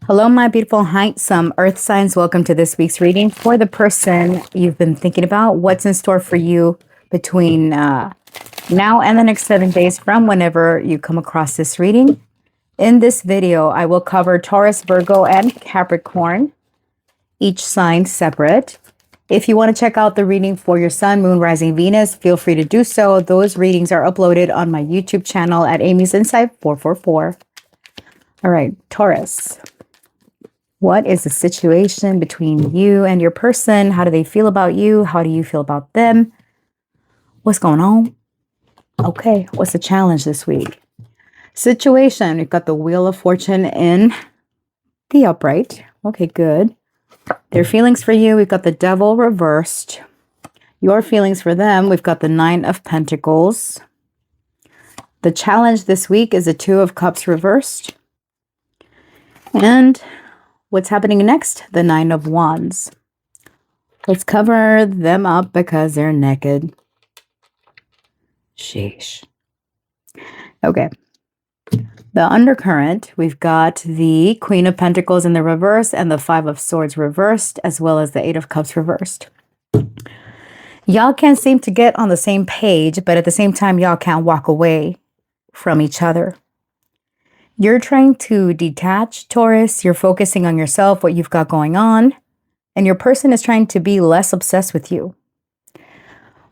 Hello, my beautiful, handsome earth signs. Welcome to this week's reading for the person you've been thinking about. What's in store for you between now and the next 7 days from whenever you come across this reading. In this video, I will cover Taurus, Virgo, and Capricorn, each sign separate. If you want to check out the reading for your sun, moon, rising, Venus, feel free to do so. Those readings are uploaded on my YouTube channel at Amy's Insight 444. All right, Taurus. What is the situation between you and your person? How do they feel about you? How do you feel about them? What's going on? Okay, what's the challenge this week? Situation, we've got the Wheel of Fortune in the upright. Okay, good. Their feelings for you, we've got the Devil reversed. Your feelings for them, we've got the Nine of Pentacles. The challenge this week is the Two of Cups reversed. And what's happening next? The Nine of Wands. Let's cover them up because they're naked. Sheesh. Okay. The undercurrent, we've got the Queen of Pentacles in the reverse and the Five of Swords reversed, as well as the Eight of Cups reversed. Y'all can't seem to get on the same page, but at the same time, y'all can't walk away from each other. You're trying to detach, Taurus. You're focusing on yourself, what you've got going on, and your person is trying to be less obsessed with you.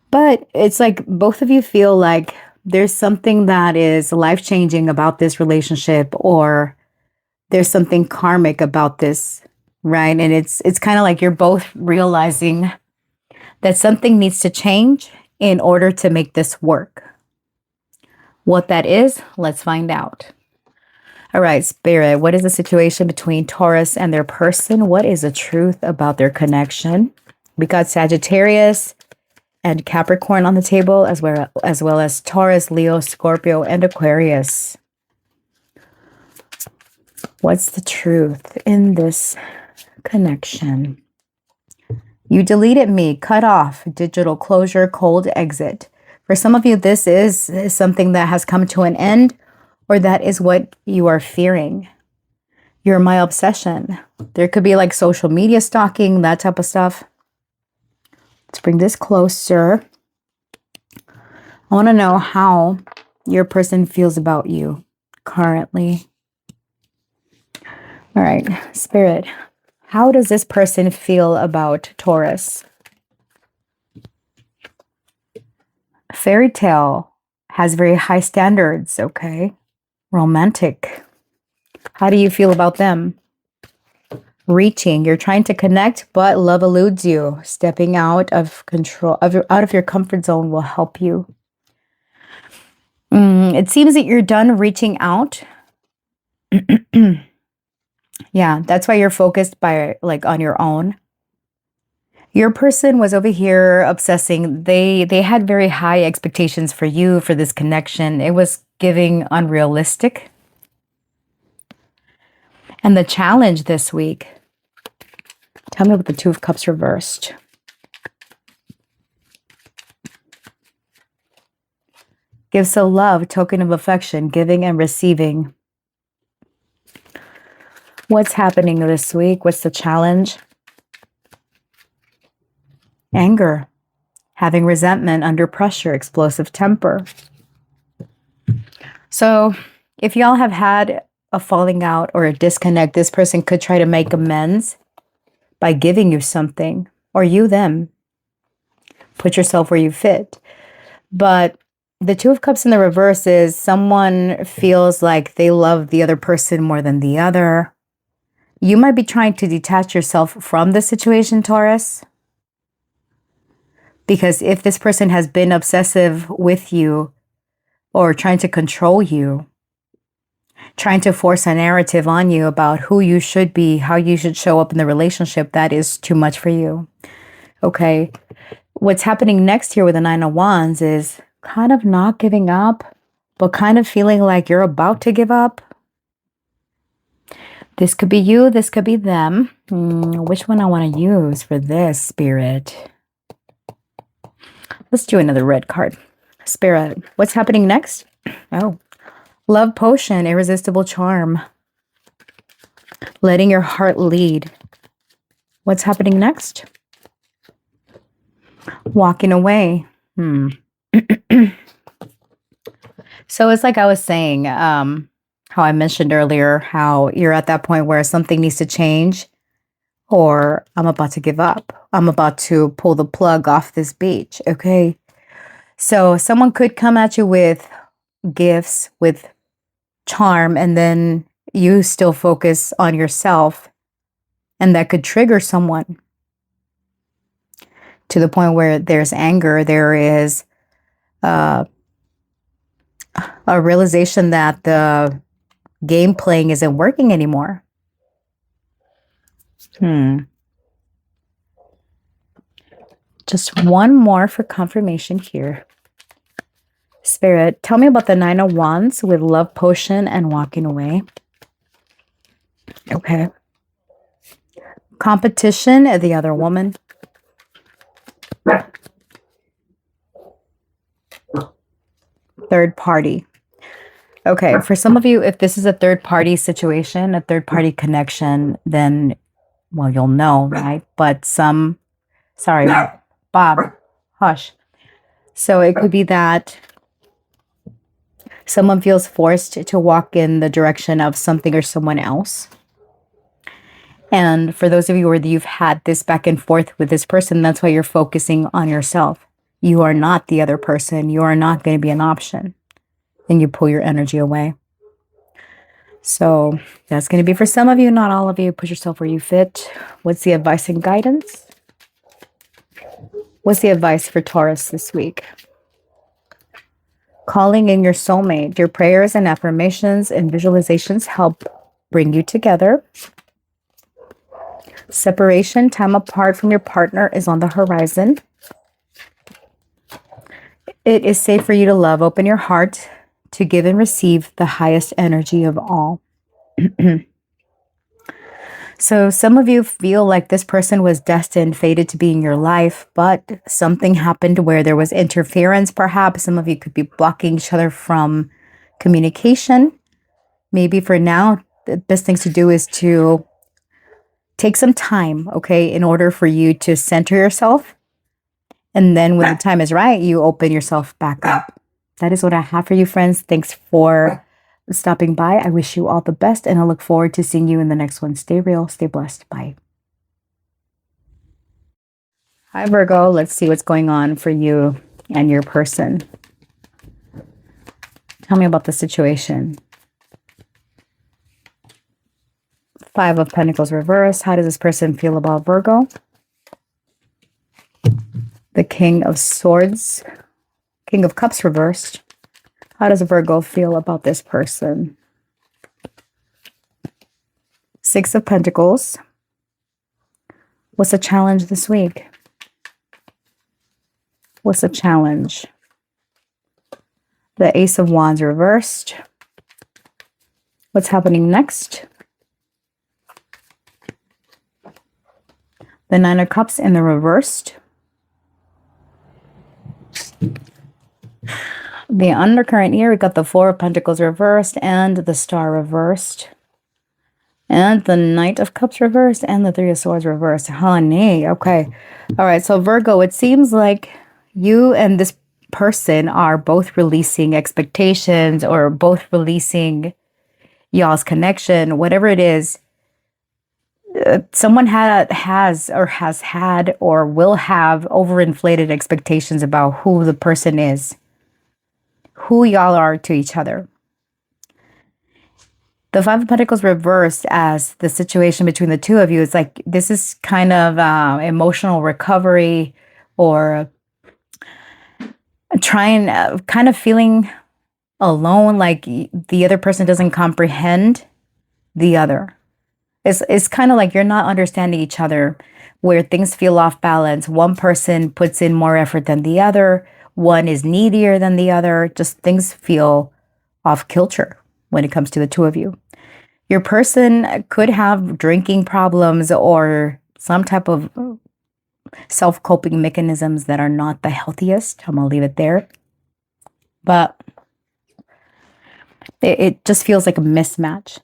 But it's like both of you feel like there's something that is life-changing about this relationship, or there's something karmic about this, right? And it's kind of like you're both realizing that something needs to change in order to make this work. What that is, let's find out. All right, Spirit, what is the situation between Taurus and their person? What is the truth about their connection? We got Sagittarius and Capricorn on the table, as well as Taurus, Leo, Scorpio, and Aquarius. What's the truth in this connection? You deleted me, cut off, digital closure, cold exit. For some of you, this is something that has come to an end, or that is what you are fearing. You're my obsession. There could be like social media stalking, that type of stuff. Let's bring this closer. I want to know how your person feels about you currently. All right, Spirit, how does this person feel about Taurus? Fairy tale has very high standards, okay? Romantic. How do you feel about them? Reaching, you're trying to connect, but love eludes you. Stepping out of control, out of your comfort zone will help you. It seems that you're done reaching out. Yeah, that's why you're focused on your own. Your person was over here obsessing. They had very high expectations for you, for this connection. It was giving unrealistic. And the challenge this week, tell me about the Two of Cups reversed. Give so love, token of affection, giving and receiving. What's happening this week? What's the challenge? Anger, having resentment, under pressure, explosive temper. So if y'all have had a falling out or a disconnect, this person could try to make amends by giving you something, or you them. Put yourself where you fit. But the Two of Cups in the reverse is someone feels like they love the other person more than the other. You might be trying to detach yourself from the situation, Taurus. Because if this person has been obsessive with you or trying to control you, trying to force a narrative on you about who you should be, how you should show up in the relationship, that is too much for you. Okay. What's happening next here with the Nine of Wands is kind of not giving up, but kind of feeling like you're about to give up. This could be you. This could be them. Which one I want to use for this, Spirit? Let's do another red card. Spirit, what's happening next? Oh, love potion, irresistible charm. letting your heart lead. What's happening next? Walking away. So it's like I was saying, how I mentioned earlier, how you're at that point where something needs to change, or I'm about to give up. I'm about to pull the plug off this beach. Okay. So someone could come at you with gifts, with charm, and then you still focus on yourself, and that could trigger someone to the point where there's anger, there is a realization that the game playing isn't working anymore. Just one more for confirmation here. Spirit, tell me about the Nine of Wands with love potion and walking away. Okay. Competition, the other woman. Third party. Okay, for some of you, if this is a third party situation, a third party connection, then, well, you'll know, right? But sorry, Bob, hush. So it could be that someone feels forced to walk in the direction of something or someone else. And for those of you where you've had this back and forth with this person, that's why you're focusing on yourself. You are not the other person. You are not going to be an option. And you pull your energy away. So that's going to be for some of you, not all of you. Put yourself where you fit. What's the advice and guidance? What's the advice for Taurus this week? Calling in your soulmate. Your prayers and affirmations and visualizations help bring you together. Separation, time apart from your partner is on the horizon. It is safe for you to love. Open your heart to give and receive the highest energy of all. So some of you feel like this person was destined, fated to be in your life, but something happened where there was interference, perhaps. Some of you could be blocking each other from communication. Maybe for now, the best thing to do is to take some time, okay, in order for you to center yourself. And then when the time is right, you open yourself back up. That is what I have for you, friends. Thanks for stopping by. I wish you all the best, and I look forward to seeing you in the next one. Stay real, stay blessed. Bye. Hi, Virgo. Let's see what's going on for you and your person. Tell me about the situation. Five of Pentacles reversed. How does this person feel about Virgo? The King of Swords. King of Cups reversed. How does Virgo feel about this person? Six of Pentacles. What's the challenge this week? What's the challenge? The Ace of Wands reversed. What's happening next? The Nine of Cups in the reversed. The undercurrent here, we got the Four of Pentacles reversed and the Star reversed. And the Knight of Cups reversed and the Three of Swords reversed. Honey, okay. All right, so Virgo, it seems like you and this person are both releasing expectations or both releasing y'all's connection, whatever it is. Someone has had or will have overinflated expectations about who the person is, who y'all are to each other. The Five of Pentacles reversed as the situation between the two of you is like, this is kind of emotional recovery or kind of feeling alone, like the other person doesn't comprehend the other. It's kind of like you're not understanding each other, where things feel off balance. One person puts in more effort than the other. One is needier than the other. Just things feel off kilter when it comes to the two of you. Your person could have drinking problems or some type of self-coping mechanisms that are not the healthiest. I'm going to leave it there. But it just feels like a mismatch.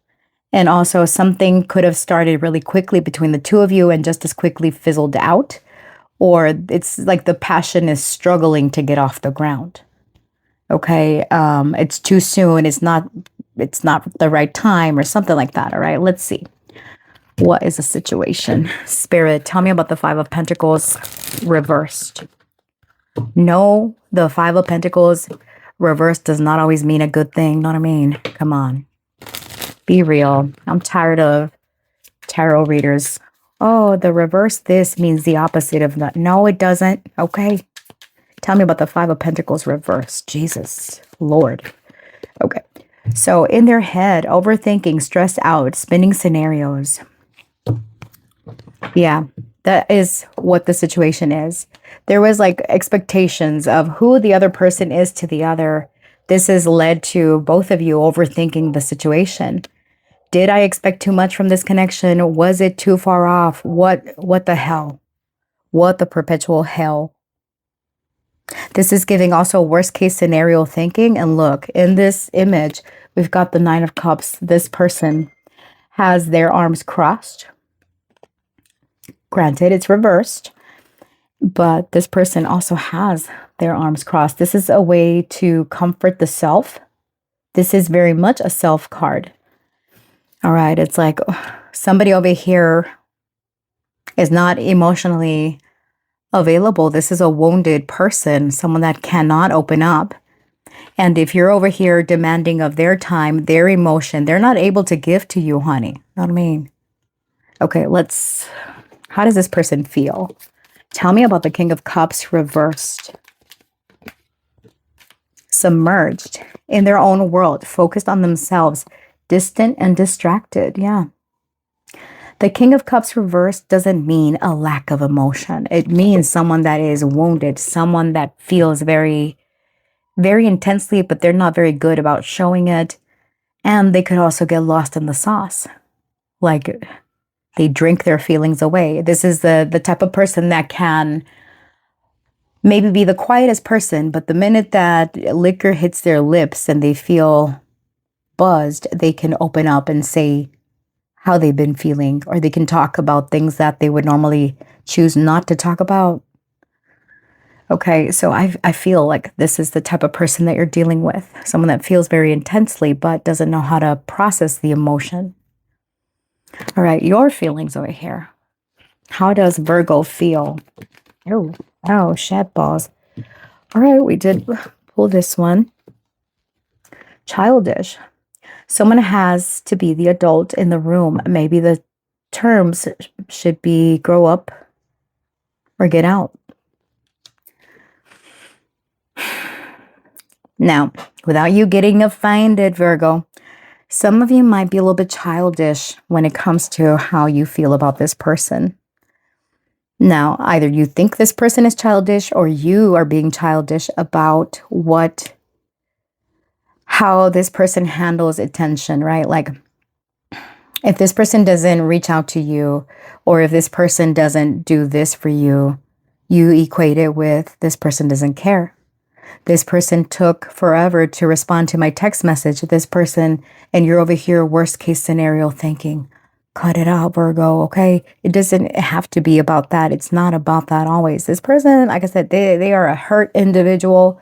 And also something could have started really quickly between the two of you and just as quickly fizzled out. Or it's like the passion is struggling to get off the ground. Okay. It's too soon. It's not the right time or something like that. All right. Let's see. What is the situation? Spirit, tell me about the Five of Pentacles reversed. No, the Five of Pentacles reversed does not always mean a good thing. Know what I mean? Come on. Be real. I'm tired of tarot readers. Oh, the reverse this means the opposite of that. No, it doesn't. Okay. Tell me about the Five of Pentacles reversed. Jesus, Lord. Okay. So in their head, overthinking, stressed out, spinning scenarios. Yeah, that is what the situation is. There was like expectations of who the other person is to the other. This has led to both of you overthinking the situation. Did I expect too much from this connection? Was it too far off? What the hell? What the perpetual hell? This is giving also worst case scenario thinking. And look, in this image, we've got the Nine of Cups. This person has their arms crossed. Granted, it's reversed, but this person also has their arms crossed. This is a way to comfort the self. This is very much a self card. All right, it's like somebody over here is not emotionally available. This is a wounded person, someone that cannot open up. And if you're over here demanding of their time, their emotion, they're not able to give to you, honey. Know what I mean? Okay, how does this person feel? Tell me about the King of Cups reversed. Submerged in their own world, focused on themselves, distant and distracted. Yeah. The King of Cups reversed doesn't mean a lack of emotion. It means someone that is wounded, someone that feels very, very intensely, but they're not very good about showing it. And they could also get lost in the sauce. Like they drink their feelings away. This is the type of person that can maybe be the quietest person, but the minute that liquor hits their lips and they feel buzzed, they can open up and say how they've been feeling, or they can talk about things that they would normally choose not to talk about. Okay, so I feel like this is the type of person that you're dealing with. Someone that feels very intensely, but doesn't know how to process the emotion. All right, your feelings over here. How does Virgo feel? Oh, shed balls. All right, we did pull this one. Childish. Someone has to be the adult in the room. Maybe the terms should be grow up or get out. Now, without you getting offended, Virgo, some of you might be a little bit childish when it comes to how you feel about this person. Now, either you think this person is childish or you are being childish about how this person handles attention, right? Like if this person doesn't reach out to you, or if this person doesn't do this for you, you equate it with this person doesn't care. This person took forever to respond to my text message. This person, and you're over here, worst case scenario thinking, cut it out, Virgo, okay? It doesn't have to be about that. It's not about that always. This person, like I said, they are a hurt individual,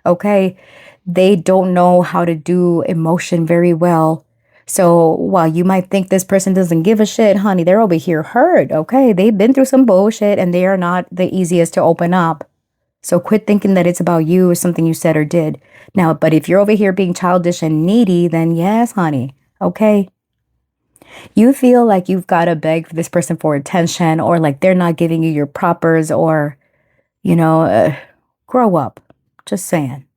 okay? They don't know how to do emotion very well. So while you might think this person doesn't give a shit, honey, they're over here hurt, okay? They've been through some bullshit and they are not the easiest to open up. So quit thinking that it's about you or something you said or did. Now, but if you're over here being childish and needy, then yes, honey, okay? You feel like you've got to beg this person for attention, or like they're not giving you your propers, or, grow up. Just saying.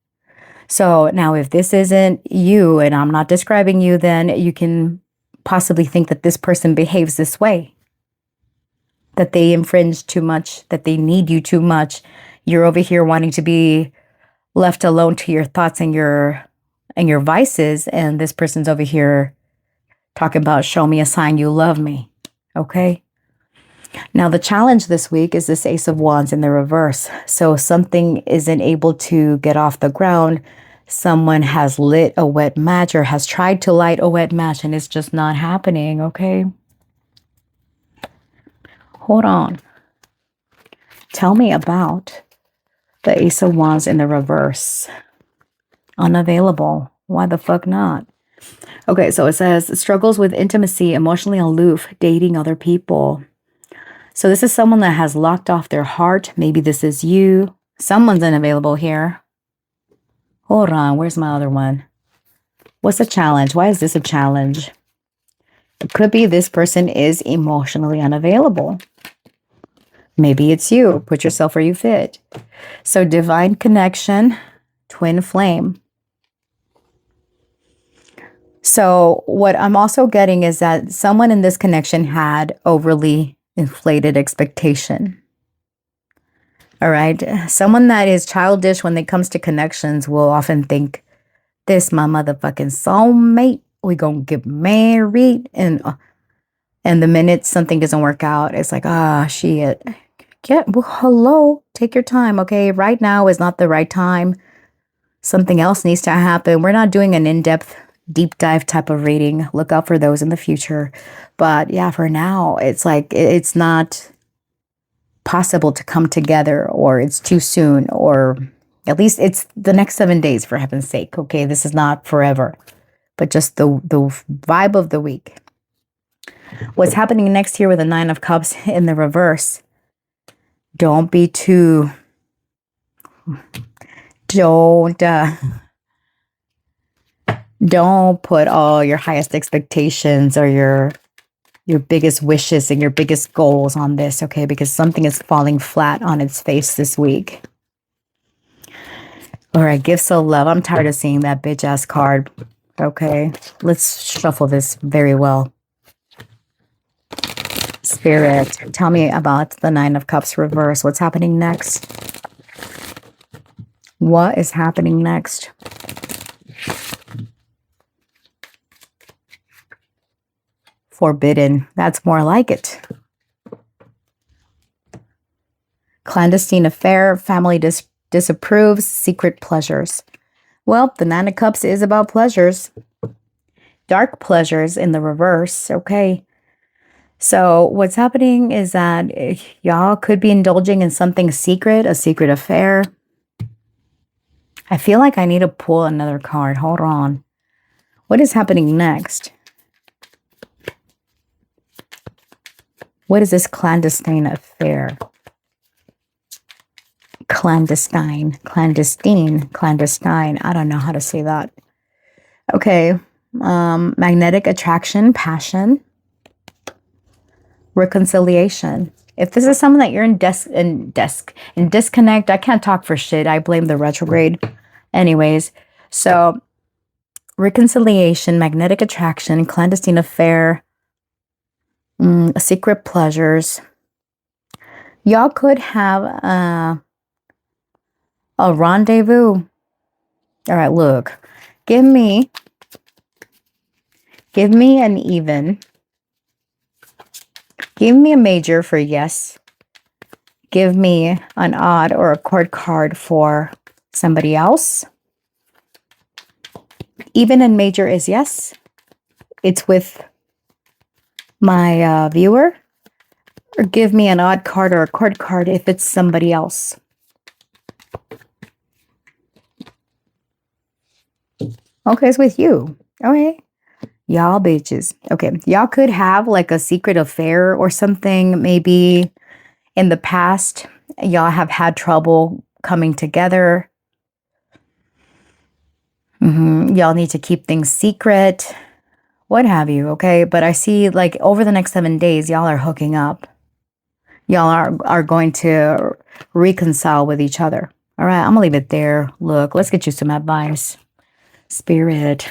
So now if this isn't you and I'm not describing you, then you can possibly think that this person behaves this way, that they infringe too much, that they need you too much. You're over here wanting to be left alone to your thoughts and your vices, and this person's over here talking about show me a sign you love me. Okay. Now the challenge this week is this Ace of Wands in the reverse. So something isn't able to get off the ground. Someone has lit a wet match or has tried to light a wet match and it's just not happening, okay? Hold on. Tell me about the Ace of Wands in the reverse. Unavailable. Why the fuck not? Okay, so it says struggles with intimacy, emotionally aloof, dating other people. So this is someone that has locked off their heart. Maybe this is you. Someone's unavailable here. Hold on, where's my other one? What's the challenge? Why is this a challenge? It could be this person is emotionally unavailable. Maybe it's you. Put yourself where you fit. So divine connection, twin flame. So what I'm also getting is that someone in this connection had overly inflated expectation. All right. Someone that is childish when it comes to connections will often think, this my motherfucking soulmate. We gonna get married. And the minute something doesn't work out, it's like, shit. Well, hello. Take your time, okay? Right now is not the right time. Something else needs to happen. We're not doing an in-depth, deep dive type of reading. Look out for those in the future. But yeah, for now, it's like it's not possible to come together, or it's too soon, or at least it's the next 7 days, for heaven's sake. Okay, this is not forever, but just the vibe of the week. What's happening next here with the Nine of Cups in the reverse? Don't be too. Don't put all your highest expectations or your biggest wishes and your biggest goals on this, okay? Because something is falling flat on its face this week. All right, gifts of love. I'm tired of seeing that bitch ass card. Okay, let's shuffle this very well. Spirit, tell me about the Nine of Cups reverse. What's happening next? What is happening next? Forbidden. That's more like it. Clandestine affair. Family disapproves. Secret pleasures. Well, the Nine of Cups is about pleasures. Dark pleasures in the reverse. Okay. So what's happening is that y'all could be indulging in something secret, a secret affair. I feel like I need to pull another card. Hold on. What is happening next? What is this clandestine affair? Clandestine. I don't know how to say that. Okay. Magnetic attraction, passion, reconciliation. If this is someone that you're in disconnect, I can't talk for shit. I blame the retrograde. Anyways, so reconciliation, magnetic attraction, clandestine affair, secret pleasures. Y'all could have a rendezvous. All right, look. Give me an even. Give me a major for yes. Give me an odd or a chord card for somebody else. Even and major is yes. It's with my viewer. Or give me an odd card or a chord card if it's somebody else. Okay, it's with you. Okay. Y'all bitches. Okay. Y'all could have like a secret affair or something. Maybe in the past, y'all have had trouble coming together. Y'all need to keep things secret. What have you, okay? But I see like over the next 7 days, y'all are hooking up. Y'all are going to reconcile with each other. All right, I'm gonna leave it there. Look, let's get you some advice. Spirit,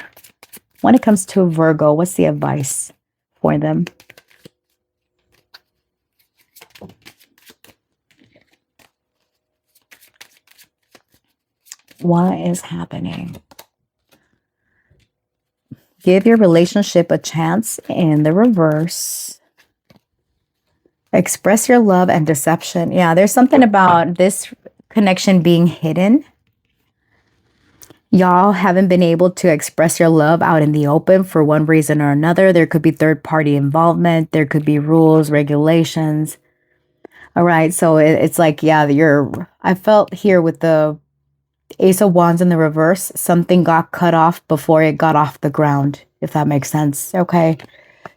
when it comes to Virgo, what's the advice for them? What is happening? Give your relationship a chance in the reverse. Express your love and deception. Yeah, there's something about this connection being hidden. Y'all haven't been able to express your love out in the open for one reason or another. There could be third-party involvement. There could be rules, regulations. All right. So it's like, yeah, I felt here with the Ace of Wands in the reverse, something got cut off before it got off the ground, if that makes sense. Okay.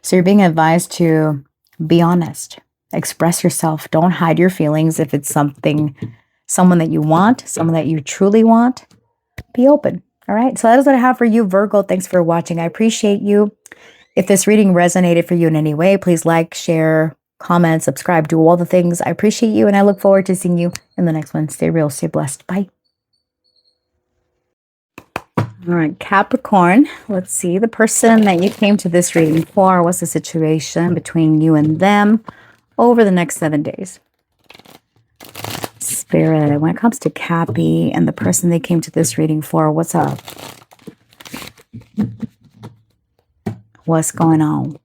So you're being advised to be honest, express yourself. Don't hide your feelings. If it's someone that you want, someone that you truly want, be open. All right. So that is what I have for you, Virgo. Thanks for watching. I appreciate you. If this reading resonated for you in any way, please like, share, comment, subscribe, do all the things. I appreciate you, and I look forward to seeing you in the next one. Stay real, stay blessed. Bye. All right, Capricorn, let's see. The person that you came to this reading for, what's the situation between you and them over the next 7 days? Spirit, when it comes to Cappy and the person they came to this reading for, what's up? What's going on?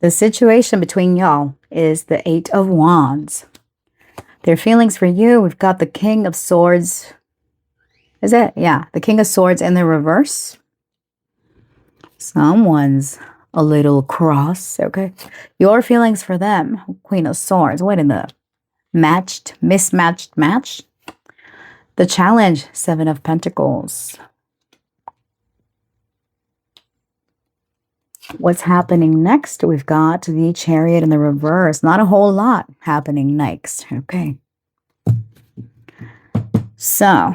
The situation between y'all is the Eight of Wands. Their feelings for you, we've got the King of Swords. Is it? Yeah, the King of Swords in the reverse. Someone's a little cross, okay? Your feelings for them, Queen of Swords. What in the mismatched match? The Challenge, Seven of Pentacles. What's happening next? We've got the Chariot in the reverse. Not a whole lot happening next. Okay. So,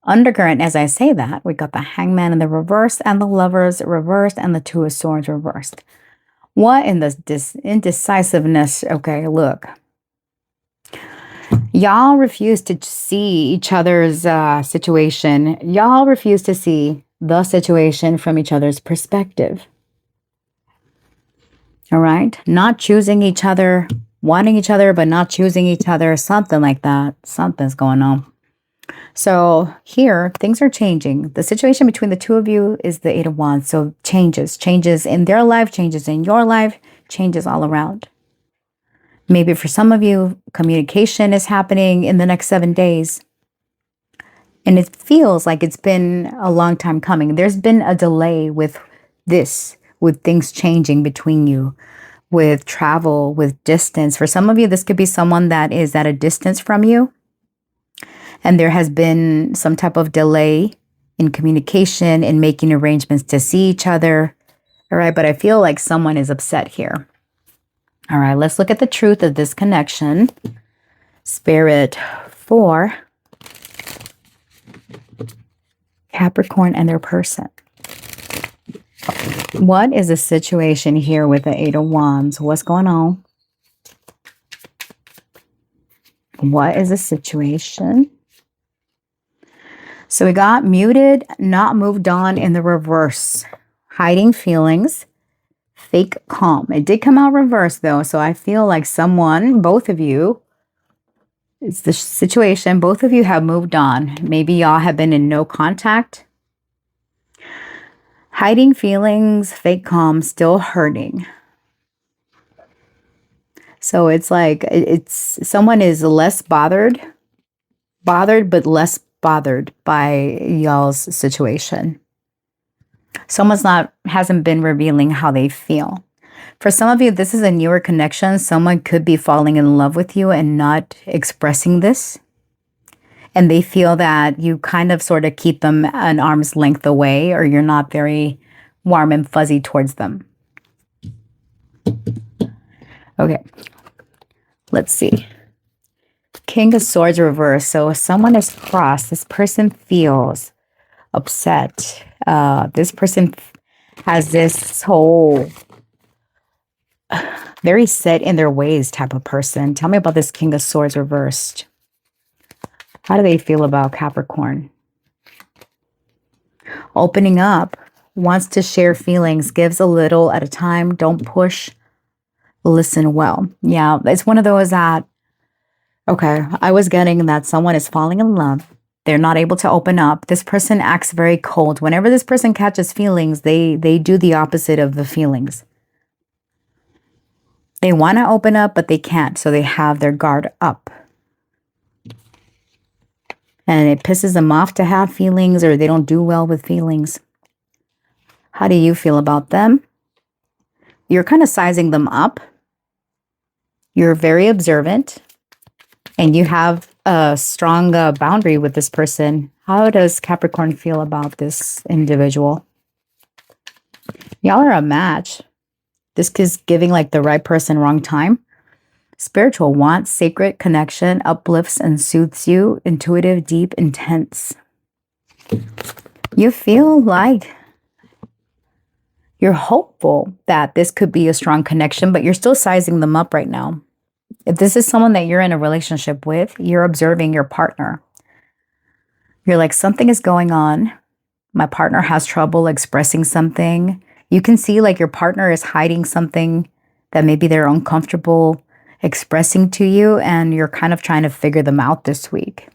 undercurrent, as I say that, we got the Hangman in the reverse and the Lovers reversed and the Two of Swords reversed. What in this indecisiveness? Okay, look. Y'all refuse to see each other's situation. Y'all refuse to see the situation from each other's perspective. All right. Not choosing each other, wanting each other, but not choosing each other. Something like that. Something's going on. So here, things are changing. The situation between the two of you is the Eight of Wands. So changes in their life, changes in your life, changes all around. Maybe for some of you, communication is happening in the next 7 days. And it feels like it's been a long time coming. There's been a delay with this, with things changing between you, with travel, with distance. For some of you, this could be someone that is at a distance from you. And there has been some type of delay in communication, in making arrangements to see each other. All right, but I feel like someone is upset here. All right, let's look at the truth of this connection. Spirit for Capricorn and their person. What is the situation here with the Eight of Wands? What's going on? What is the situation? So we got muted, not moved on in the reverse. Hiding feelings, fake calm. It did come out reverse though. So I feel like someone, both of you, it's the situation, both of you have moved on. Maybe y'all have been in no contact. Hiding feelings, fake calm, still hurting. So it's like someone is less bothered but less bothered by y'all's situation. Someone's hasn't been revealing how they feel. For some of you, this is a newer connection. Someone could be falling in love with you and not expressing this. And they feel that you kind of sort of keep them an arm's length away, or you're not very warm and fuzzy towards them. Okay, let's see. King of Swords reverse. So if someone is crossed, this person feels upset. This person has this whole very set in their ways type of person. Tell me about this King of Swords reversed. How do they feel about Capricorn? Opening up, wants to share feelings, gives a little at a time, don't push, listen well. Yeah, it's one of those that, okay, I was getting that someone is falling in love. They're not able to open up. This person acts very cold. Whenever this person catches feelings, they do the opposite of the feelings. They want to open up, but they can't. So they have their guard up. And it pisses them off to have feelings, or they don't do well with feelings. How do you feel about them? You're kind of sizing them up. You're very observant. And you have a strong boundary with this person. How does Capricorn feel about this individual? Y'all are a match. This is giving like the right person, wrong time. Spiritual wants, sacred connection, uplifts and soothes you. Intuitive, deep, intense. You feel like you're hopeful that this could be a strong connection, but you're still sizing them up right now. If this is someone that you're in a relationship with, you're observing your partner. You're like, something is going on. My partner has trouble expressing something. You can see like your partner is hiding something that maybe they're uncomfortable expressing to you, and you're kind of trying to figure them out this week.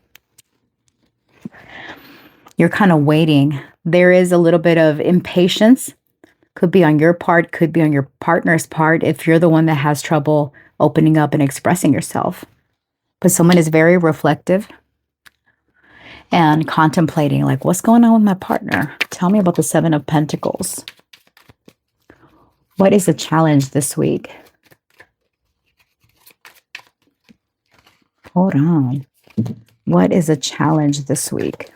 You're kind of waiting. There is a little bit of impatience. Could be on your part, could be on your partner's part if you're the one that has trouble opening up and expressing yourself. But someone is very reflective and contemplating, like, what's going on with my partner? Tell me about the Seven of Pentacles. What is the challenge this week? Hold on. What is a challenge this week?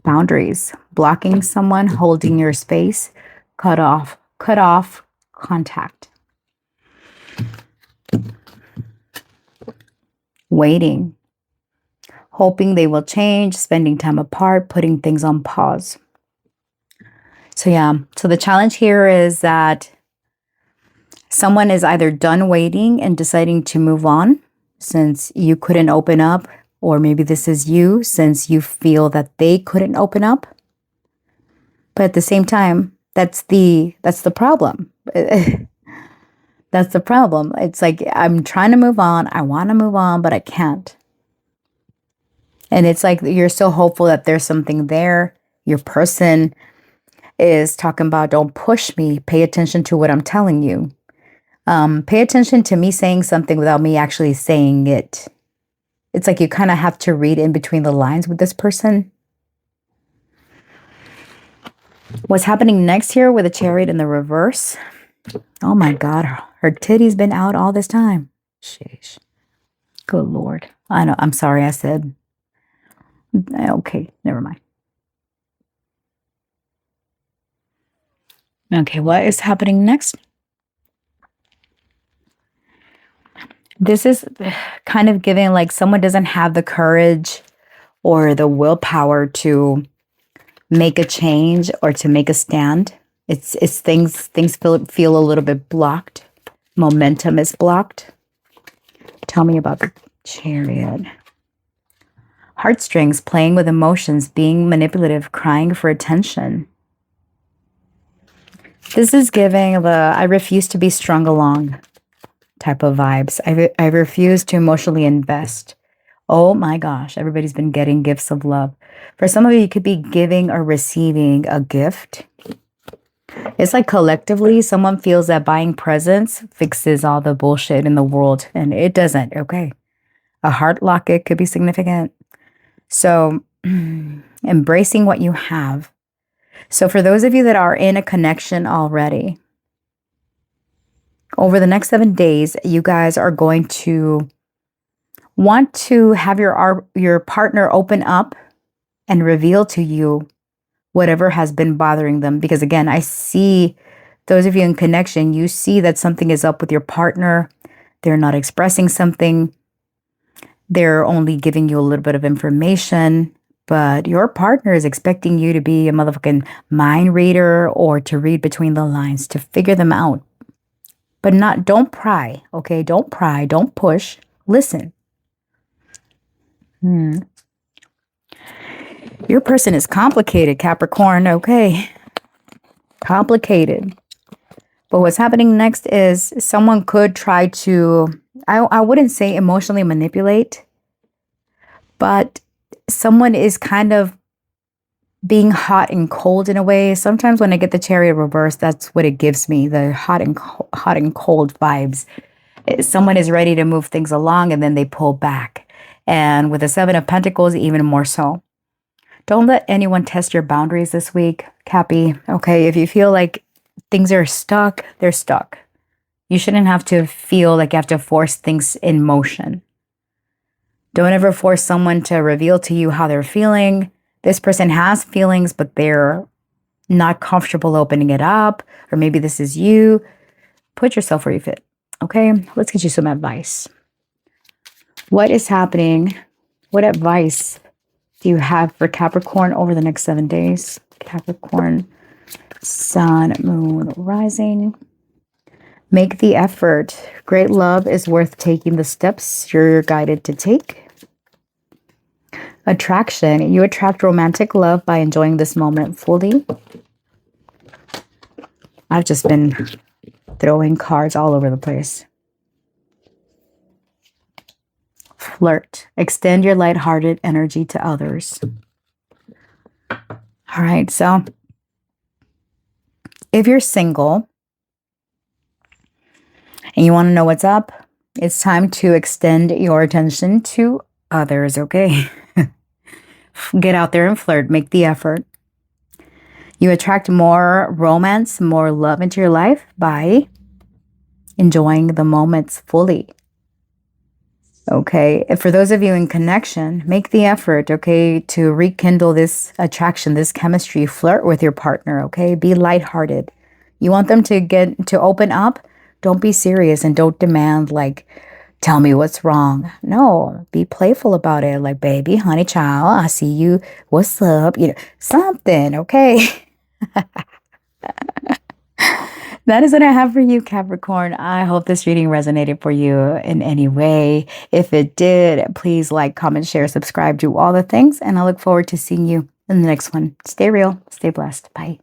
Boundaries. Blocking someone, holding your space, cut off contact. Waiting. Hoping they will change, spending time apart, putting things on pause. So yeah, so the challenge here is that someone is either done waiting and deciding to move on since you couldn't open up, or maybe this is you since you feel that they couldn't open up. But at the same time, that's the problem. That's the problem. It's like, I'm trying to move on. I want to move on, but I can't. And it's like you're so hopeful that there's something there. Your person is talking about, don't push me. Pay attention to what I'm telling you. Pay attention to me saying something without me actually saying it. It's like you kind of have to read in between the lines with this person. What's happening next here with the Chariot in the reverse? Oh my God, her titty's been out all this time. Sheesh. Good Lord. I know, I'm sorry I said. Okay, never mind. Okay, what is happening next? This is kind of giving like someone doesn't have the courage or the willpower to make a change or to make a stand. It's things feel a little bit blocked. Momentum is blocked. Tell me about the Chariot. Heartstrings, playing with emotions, being manipulative, crying for attention. This is giving the I refuse to be strung along type of vibes. I refuse to emotionally invest. Oh my gosh, everybody's been getting gifts of love. For some of you, you could be giving or receiving a gift. It's like collectively, someone feels that buying presents fixes all the bullshit in the world, and it doesn't, okay? A heart locket could be significant. So, embracing what you have. So for those of you that are in a connection already, over the next 7 days, you guys are going to want to have your partner open up and reveal to you whatever has been bothering them. Because again, I see those of you in connection, you see that something is up with your partner. They're not expressing something. They're only giving you a little bit of information, but your partner is expecting you to be a motherfucking mind reader or to read between the lines, to figure them out. But don't pry, okay? Don't pry, don't push, listen. Your person is complicated, Capricorn, okay? Complicated. But what's happening next is someone could try to, I wouldn't say emotionally manipulate, but someone is kind of being hot and cold in a way. Sometimes when I get the Chariot reverse, that's what it gives me, the hot and cold vibes. Someone is ready to move things along and then they pull back. And with the Seven of Pentacles, even more so. Don't let anyone test your boundaries this week, Cappy. Okay, if you feel like things are stuck, they're stuck. You shouldn't have to feel like you have to force things in motion. Don't ever force someone to reveal to you how they're feeling. This person has feelings, but they're not comfortable opening it up. Or maybe this is you. Put yourself where you fit. Okay, let's get you some advice. What is happening? What advice do you have for Capricorn over the next 7 days? Capricorn, Sun, Moon, Rising. Make the effort. Great love is worth taking the steps you're guided to take. Attraction. You attract romantic love by enjoying this moment fully. I've just been throwing cards all over the place. Flirt. Extend your lighthearted energy to others. All right, so if you're single and you want to know what's up, it's time to extend your attention to others, okay? Get out there and flirt. Make the effort. You attract more romance, more love into your life by enjoying the moments fully. Okay, for those of you in connection, make the effort, okay, to rekindle this attraction, this chemistry. Flirt with your partner, okay? Be lighthearted. You want them to open up? Don't be serious and don't demand, like, tell me what's wrong. No, be playful about it. Like, baby, honey, child, I see you. What's up? You know, something, okay? That is what I have for you, Capricorn. I hope this reading resonated for you in any way. If it did, please like, comment, share, subscribe, do all the things. And I look forward to seeing you in the next one. Stay real. Stay blessed. Bye.